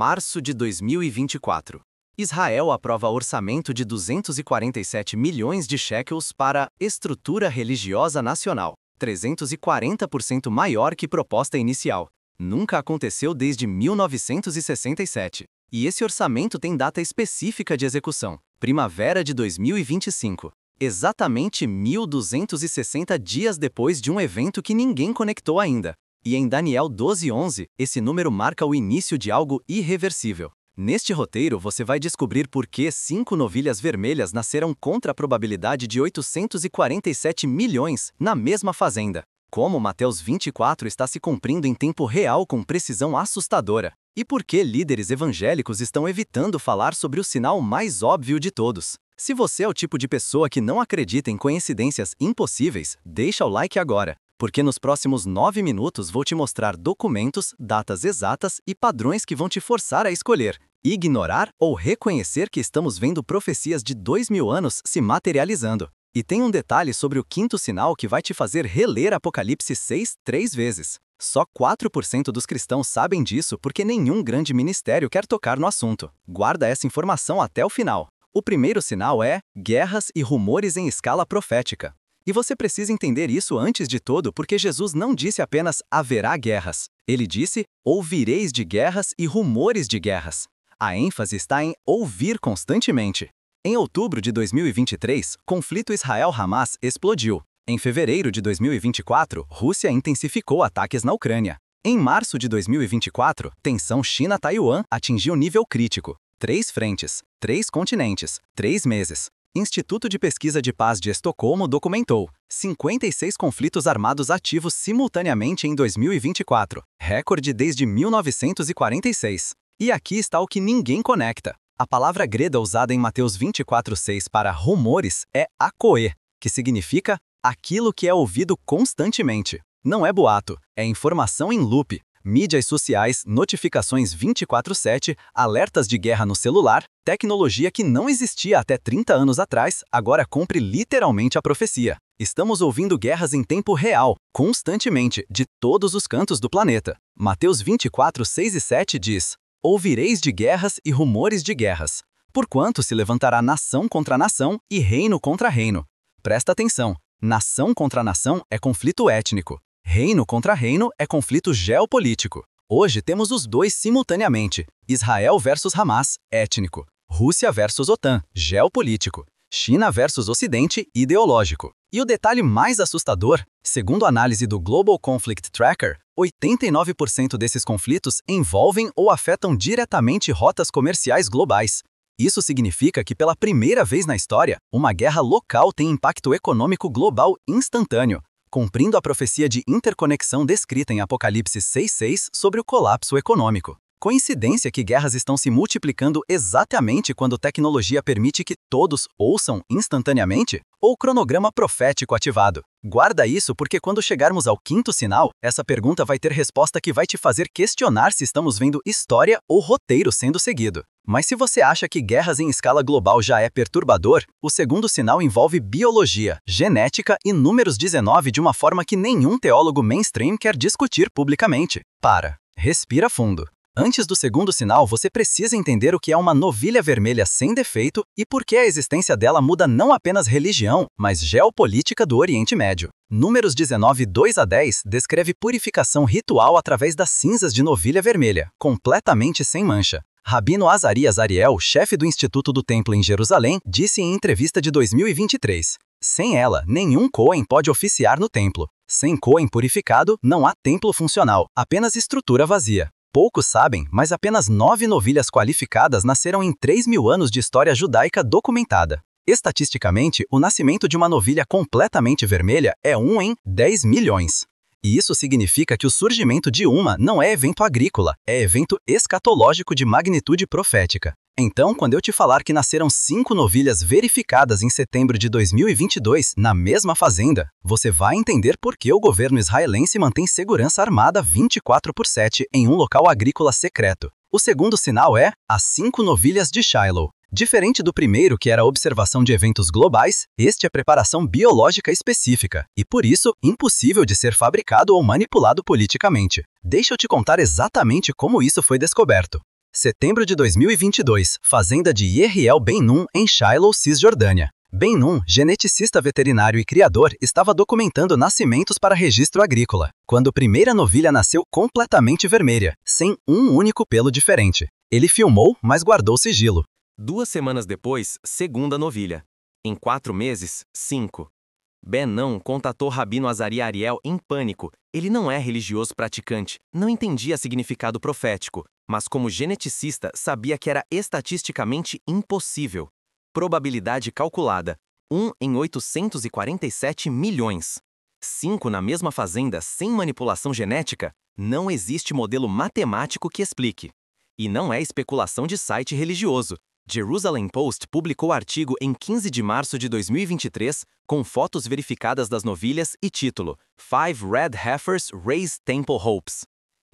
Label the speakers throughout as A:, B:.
A: Março de 2024. Israel aprova orçamento de 247 milhões de shekels para estrutura religiosa nacional, 340% maior que proposta inicial. Nunca aconteceu desde 1967. E esse orçamento tem data específica de execução, primavera de 2025. Exatamente 1.260 dias depois de um evento que ninguém conectou ainda. E em Daniel 12:11, esse número marca o início de algo irreversível. Neste roteiro você vai descobrir por que 5 novilhas vermelhas nasceram contra a probabilidade de 847 milhões na mesma fazenda. Como Mateus 24 está se cumprindo em tempo real com precisão assustadora. E por que líderes evangélicos estão evitando falar sobre o sinal mais óbvio de todos. Se você é o tipo de pessoa que não acredita em coincidências impossíveis, deixa o like agora. Porque nos próximos 9 minutos vou te mostrar documentos, datas exatas e padrões que vão te forçar a escolher, ignorar ou reconhecer que estamos vendo profecias de 2000 anos se materializando. E tem um detalhe sobre o quinto sinal que vai te fazer reler Apocalipse 6 3 vezes. Só 4% dos cristãos sabem disso porque nenhum grande ministério quer tocar no assunto. Guarda essa informação até o final. O primeiro sinal é guerras e rumores em escala profética. E você precisa entender isso antes de tudo porque Jesus não disse apenas haverá guerras. Ele disse ouvireis de guerras e rumores de guerras. A ênfase está em ouvir constantemente. Em outubro de 2023, conflito Israel-Hamas explodiu. Em fevereiro de 2024, Rússia intensificou ataques na Ucrânia. Em março de 2024, tensão China-Taiwan atingiu nível crítico. 3 frentes, 3 continentes, 3 meses. Instituto de Pesquisa de Paz de Estocolmo documentou 56 conflitos armados ativos simultaneamente em 2024, recorde desde 1946. E aqui está o que ninguém conecta. A palavra grega usada em Mateus 24:6 para rumores é akoe, que significa aquilo que é ouvido constantemente. Não é boato, é informação em loop. Mídias sociais, notificações 24/7, alertas de guerra no celular, tecnologia que não existia até 30 anos atrás, agora cumpre literalmente a profecia. Estamos ouvindo guerras em tempo real, constantemente, de todos os cantos do planeta. Mateus 24:6 e 7 diz: ouvireis de guerras e rumores de guerras. Porquanto se levantará nação contra nação e reino contra reino. Presta atenção, nação contra nação é conflito étnico. Reino contra reino é conflito geopolítico. Hoje temos os dois simultaneamente. Israel versus Hamas, étnico. Rússia versus OTAN, geopolítico. China versus Ocidente, ideológico. E o detalhe mais assustador, segundo a análise do Global Conflict Tracker, 89% desses conflitos envolvem ou afetam diretamente rotas comerciais globais. Isso significa que pela primeira vez na história, uma guerra local tem impacto econômico global instantâneo, cumprindo a profecia de interconexão descrita em Apocalipse 6:6 sobre o colapso econômico. Coincidência que guerras estão se multiplicando exatamente quando tecnologia permite que todos ouçam instantaneamente? Ou cronograma profético ativado? Guarda isso porque quando chegarmos ao quinto sinal, essa pergunta vai ter resposta que vai te fazer questionar se estamos vendo história ou roteiro sendo seguido. Mas se você acha que guerras em escala global já é perturbador, o segundo sinal envolve biologia, genética e números 19 de uma forma que nenhum teólogo mainstream quer discutir publicamente. Respira fundo. Antes do segundo sinal, você precisa entender o que é uma novilha vermelha sem defeito e por que a existência dela muda não apenas religião, mas geopolítica do Oriente Médio. Números 19, 2 a 10 descreve purificação ritual através das cinzas de novilha vermelha, completamente sem mancha. Rabino Azarias Ariel, chefe do Instituto do Templo em Jerusalém, disse em entrevista de 2023, sem ela, nenhum Cohen pode oficiar no templo. Sem Cohen purificado, não há templo funcional, apenas estrutura vazia. Poucos sabem, mas apenas 9 novilhas qualificadas nasceram em 3.000 anos de história judaica documentada. Estatisticamente, o nascimento de uma novilha completamente vermelha é 1 em 10 milhões. E isso significa que o surgimento de uma não é evento agrícola, é evento escatológico de magnitude profética. Então, quando eu te falar que nasceram 5 novilhas verificadas em setembro de 2022 na mesma fazenda, você vai entender por que o governo israelense mantém segurança armada 24/7 em um local agrícola secreto. O segundo sinal é as 5 novilhas de Shiloh. Diferente do primeiro, que era a observação de eventos globais, este é preparação biológica específica, e por isso, impossível de ser fabricado ou manipulado politicamente. Deixa eu te contar exatamente como isso foi descoberto. Setembro de 2022, fazenda de Yeriel Ben-Nun, em Shiloh, Cisjordânia. Ben-Nun, geneticista veterinário e criador, estava documentando nascimentos para registro agrícola, quando a primeira novilha nasceu completamente vermelha, sem um único pelo diferente. Ele filmou, mas guardou sigilo.
B: 2 semanas depois, segunda novilha. Em 4 meses, 5. Ben-Nun contatou Rabino Azaria Ariel em pânico. Ele não é religioso praticante, não entendia significado profético, mas como geneticista sabia que era estatisticamente impossível. Probabilidade calculada: 1 em 847 milhões. 5 na mesma fazenda sem manipulação genética? Não existe modelo matemático que explique. E não é especulação de site religioso. Jerusalem Post publicou artigo em 15 de março de 2023, com fotos verificadas das novilhas e título: 5 Red Heifers Raise Temple Hopes.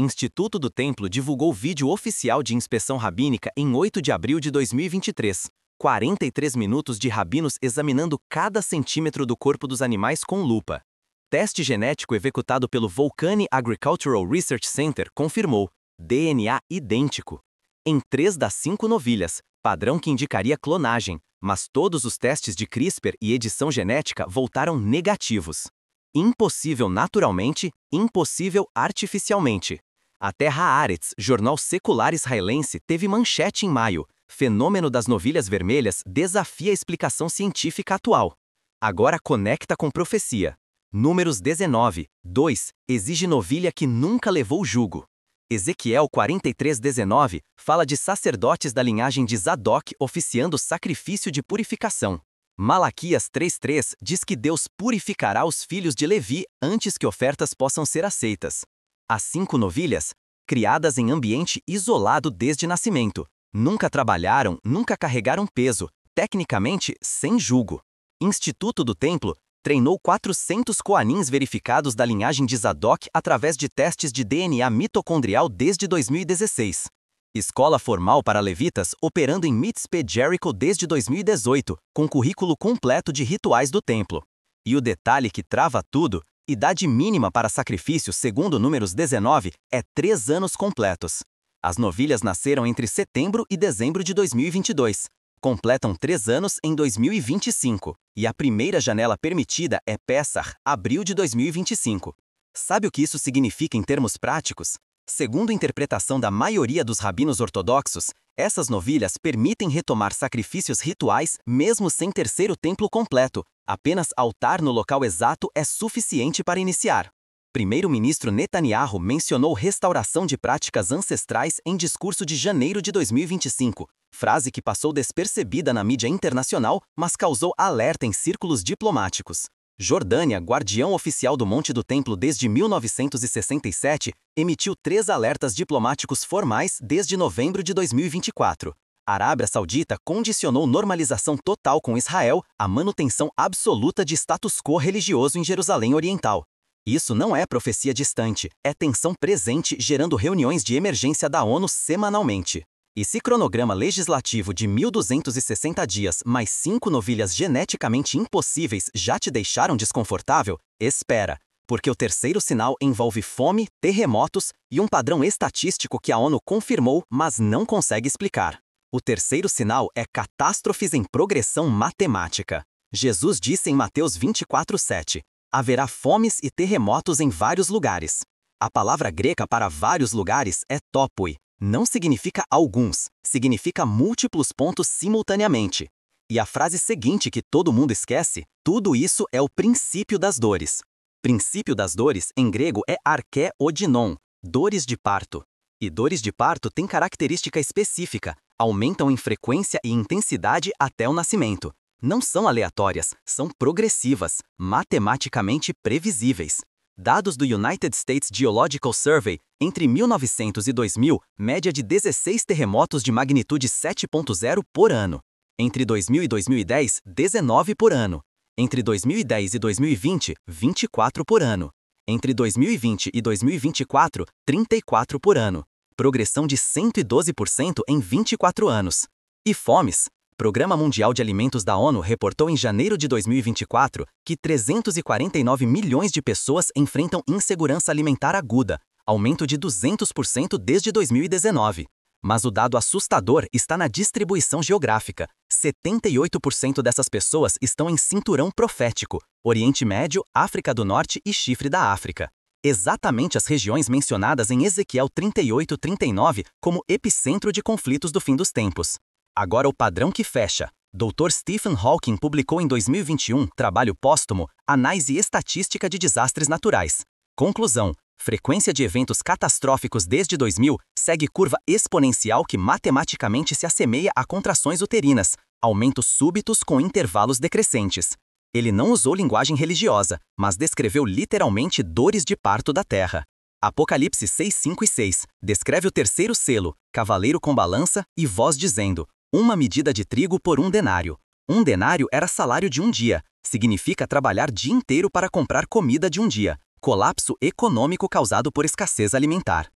B: Instituto do Templo divulgou vídeo oficial de inspeção rabínica em 8 de abril de 2023. 43 minutos de rabinos examinando cada centímetro do corpo dos animais com lupa. Teste genético executado pelo Volcani Agricultural Research Center confirmou DNA idêntico. Em 3 das 5 novilhas, padrão que indicaria clonagem, mas todos os testes de CRISPR e edição genética voltaram negativos. Impossível naturalmente, impossível artificialmente. Até Haaretz, jornal secular israelense, teve manchete em maio: fenômeno das novilhas vermelhas desafia a explicação científica atual. Agora conecta com profecia. Números 19, 2, exige novilha que nunca levou jugo. Ezequiel 43:19 fala de sacerdotes da linhagem de Zadok oficiando sacrifício de purificação. Malaquias 3:3 diz que Deus purificará os filhos de Levi antes que ofertas possam ser aceitas. As 5 novilhas, criadas em ambiente isolado desde nascimento, nunca trabalharam, nunca carregaram peso, tecnicamente sem jugo. Instituto do Templo treinou 400 coanins verificados da linhagem de Zadok através de testes de DNA mitocondrial desde 2016. Escola formal para levitas operando em Mitzpe Jericho desde 2018, com currículo completo de rituais do templo. E o detalhe que trava tudo: idade mínima para sacrifício, segundo Números 19, é 3 anos completos. As novilhas nasceram entre setembro e dezembro de 2022. Completam 3 anos em 2025, e a primeira janela permitida é Pessah, abril de 2025. Sabe o que isso significa em termos práticos? Segundo a interpretação da maioria dos rabinos ortodoxos, essas novilhas permitem retomar sacrifícios rituais mesmo sem terceiro templo completo. Apenas altar no local exato é suficiente para iniciar. Primeiro-ministro Netanyahu mencionou restauração de práticas ancestrais em discurso de janeiro de 2025, frase que passou despercebida na mídia internacional, mas causou alerta em círculos diplomáticos. Jordânia, guardião oficial do Monte do Templo desde 1967, emitiu 3 alertas diplomáticos formais desde novembro de 2024. A Arábia Saudita condicionou normalização total com Israel à manutenção absoluta de status quo religioso em Jerusalém Oriental. Isso não é profecia distante, é tensão presente gerando reuniões de emergência da ONU semanalmente. E se cronograma legislativo de 1.260 dias mais 5 novilhas geneticamente impossíveis já te deixaram desconfortável, espera, porque o terceiro sinal envolve fome, terremotos e um padrão estatístico que a ONU confirmou, mas não consegue explicar. O terceiro sinal é catástrofes em progressão matemática. Jesus disse em Mateus 24:7, haverá fomes e terremotos em vários lugares. A palavra grega para vários lugares é topoi. Não significa alguns, significa múltiplos pontos simultaneamente. E a frase seguinte que todo mundo esquece: tudo isso é o princípio das dores. Princípio das dores, em grego, é arché odinon, dores de parto. E dores de parto têm característica específica, aumentam em frequência e intensidade até o nascimento. Não são aleatórias, são progressivas, matematicamente previsíveis. Dados do United States Geological Survey, entre 1900 e 2000, média de 16 terremotos de magnitude 7.0 por ano. Entre 2000 e 2010, 19 por ano. Entre 2010 e 2020, 24 por ano. Entre 2020 e 2024, 34 por ano. Progressão de 112% em 24 anos. E fomes. Programa Mundial de Alimentos da ONU reportou em janeiro de 2024 que 349 milhões de pessoas enfrentam insegurança alimentar aguda, aumento de 200% desde 2019.
A: Mas o dado assustador está na distribuição geográfica. 78% dessas pessoas estão em cinturão profético, Oriente Médio, África do Norte e Chifre da África. Exatamente as regiões mencionadas em Ezequiel 38:39 como epicentro de conflitos do fim dos tempos. Agora o padrão que fecha. Dr. Stephen Hawking publicou em 2021, trabalho póstumo, Análise Estatística de Desastres Naturais. Conclusão: frequência de eventos catastróficos desde 2000 segue curva exponencial que matematicamente se assemelha a contrações uterinas, aumentos súbitos com intervalos decrescentes. Ele não usou linguagem religiosa, mas descreveu literalmente dores de parto da Terra. Apocalipse 6, 5 e 6 descreve o terceiro selo, cavaleiro com balança e voz dizendo: uma medida de trigo por 1 denário. 1 denário era salário de um dia, significa trabalhar dia inteiro para comprar comida de um dia. Colapso econômico causado por escassez alimentar.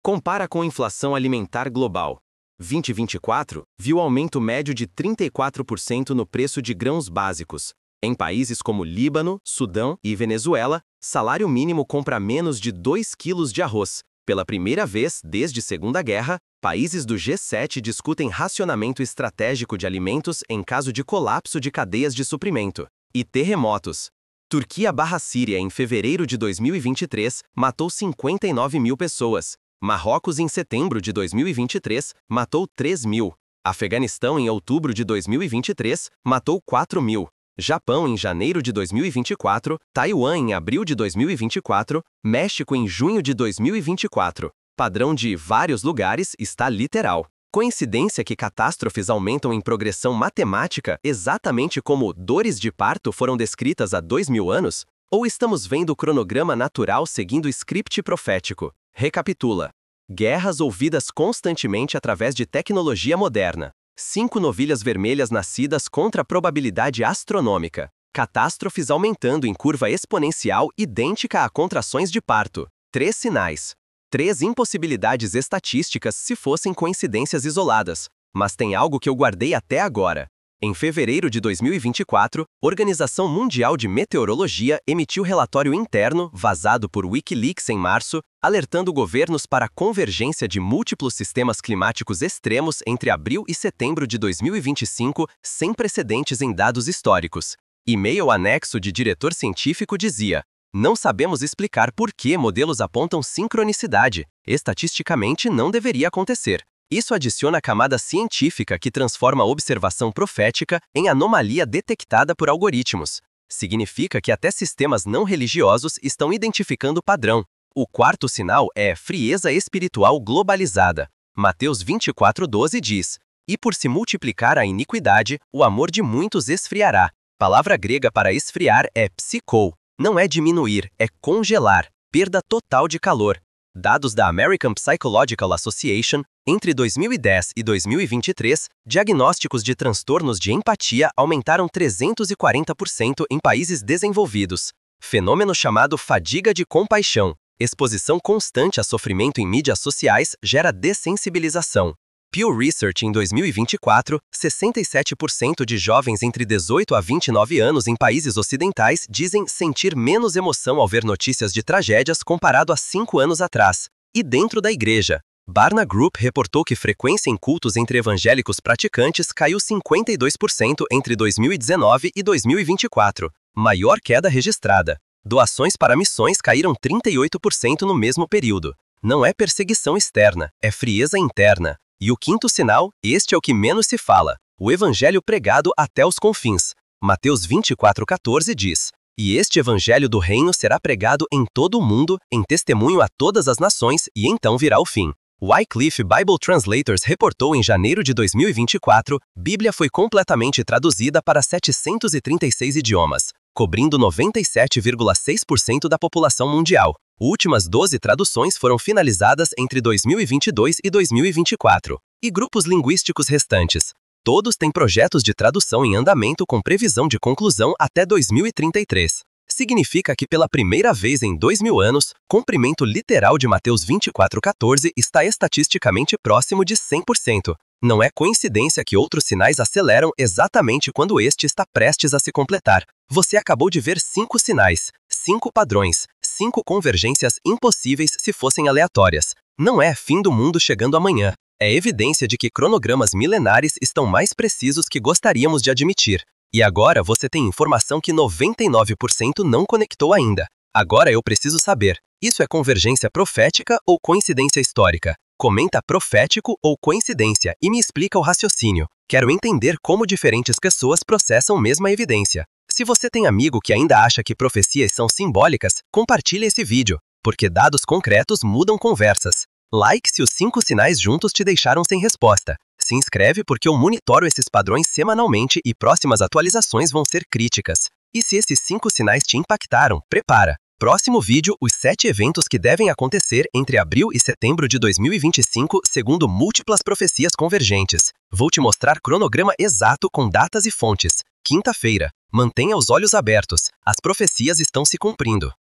B: Compara com inflação alimentar global. 2024 viu aumento médio de 34% no preço de grãos básicos. Em países como Líbano, Sudão e Venezuela, salário mínimo compra menos de 2 quilos de arroz. Pela primeira vez desde a Segunda Guerra, países do G7 discutem racionamento estratégico de alimentos em caso de colapso de cadeias de suprimento. E terremotos. Turquia/Síria em fevereiro de 2023 matou 59 mil pessoas. Marrocos em setembro de 2023 matou 3 mil. Afeganistão em outubro de 2023 matou 4 mil. Japão em janeiro de 2024, Taiwan em abril de 2024, México em junho de 2024. Padrão de vários lugares está literal. Coincidência que catástrofes aumentam em progressão matemática exatamente como dores de parto foram descritas há 2000 anos? Ou estamos vendo o cronograma natural seguindo o script profético? Recapitula. Guerras ouvidas constantemente através de tecnologia moderna. 5 novilhas vermelhas nascidas contra a probabilidade astronômica. Catástrofes aumentando em curva exponencial idêntica a contrações de parto. 3 sinais. 3 impossibilidades estatísticas se fossem coincidências isoladas. Mas tem algo que eu guardei até agora. Em fevereiro de 2024, Organização Mundial de Meteorologia emitiu relatório interno, vazado por Wikileaks em março, alertando governos para a convergência de múltiplos sistemas climáticos extremos entre abril e setembro de 2025, sem precedentes em dados históricos. E-mail anexo de diretor científico dizia: não sabemos explicar por que modelos apontam sincronicidade. Estatisticamente não deveria acontecer. Isso adiciona a camada científica que transforma a observação profética em anomalia detectada por algoritmos. Significa que até sistemas não religiosos estão identificando o padrão. O quarto sinal é frieza espiritual globalizada. Mateus 24:12 diz: e por se multiplicar a iniquidade, o amor de muitos esfriará. Palavra grega para esfriar é psikou. Não é diminuir, é congelar. Perda total de calor. Dados da American Psychological Association, entre 2010 e 2023, diagnósticos de transtornos de empatia aumentaram 340% em países desenvolvidos. Fenômeno chamado fadiga de compaixão. Exposição constante a sofrimento em mídias sociais gera dessensibilização. Pew Research em 2024, 67% de jovens entre 18 a 29 anos em países ocidentais dizem sentir menos emoção ao ver notícias de tragédias comparado a 5 anos atrás. E dentro da igreja, Barna Group reportou que frequência em cultos entre evangélicos praticantes caiu 52% entre 2019 e 2024, maior queda registrada. Doações para missões caíram 38% no mesmo período. Não é perseguição externa, é frieza interna. E o quinto sinal, este é o que menos se fala, o evangelho pregado até os confins. Mateus 24:14 diz: e este evangelho do reino será pregado em todo o mundo, em testemunho a todas as nações, e então virá o fim. Wycliffe Bible Translators reportou em janeiro de 2024, Bíblia foi completamente traduzida para 736 idiomas, cobrindo 97,6% da população mundial. Últimas 12 traduções foram finalizadas entre 2022 e 2024. E grupos linguísticos restantes? Todos têm projetos de tradução em andamento com previsão de conclusão até 2033. Significa que pela primeira vez em 2000 anos, comprimento literal de Mateus 24:14 está estatisticamente próximo de 100%. Não é coincidência que outros sinais aceleram exatamente quando este está prestes a se completar. Você acabou de ver 5 sinais, 5 padrões, 5 convergências impossíveis se fossem aleatórias. Não é fim do mundo chegando amanhã.
C: É evidência de que cronogramas milenares estão mais precisos que gostaríamos de admitir. E agora você tem informação que 99% não conectou ainda. Agora eu preciso saber, isso é convergência profética ou coincidência histórica? Comenta profético ou coincidência e me explica o raciocínio. Quero entender como diferentes pessoas processam mesma evidência. Se você tem amigo que ainda acha que profecias são simbólicas, compartilhe esse vídeo, porque dados concretos mudam conversas. Like se os 5 sinais juntos te deixaram sem resposta. Se inscreve porque eu monitoro esses padrões semanalmente e próximas atualizações vão ser críticas. E se esses 5 sinais te impactaram, prepara. Próximo vídeo, os 7 eventos que devem acontecer entre abril e setembro de 2025 segundo múltiplas profecias convergentes. Vou te mostrar cronograma exato com datas e fontes. Quinta-feira. Mantenha os olhos abertos. As profecias estão se cumprindo.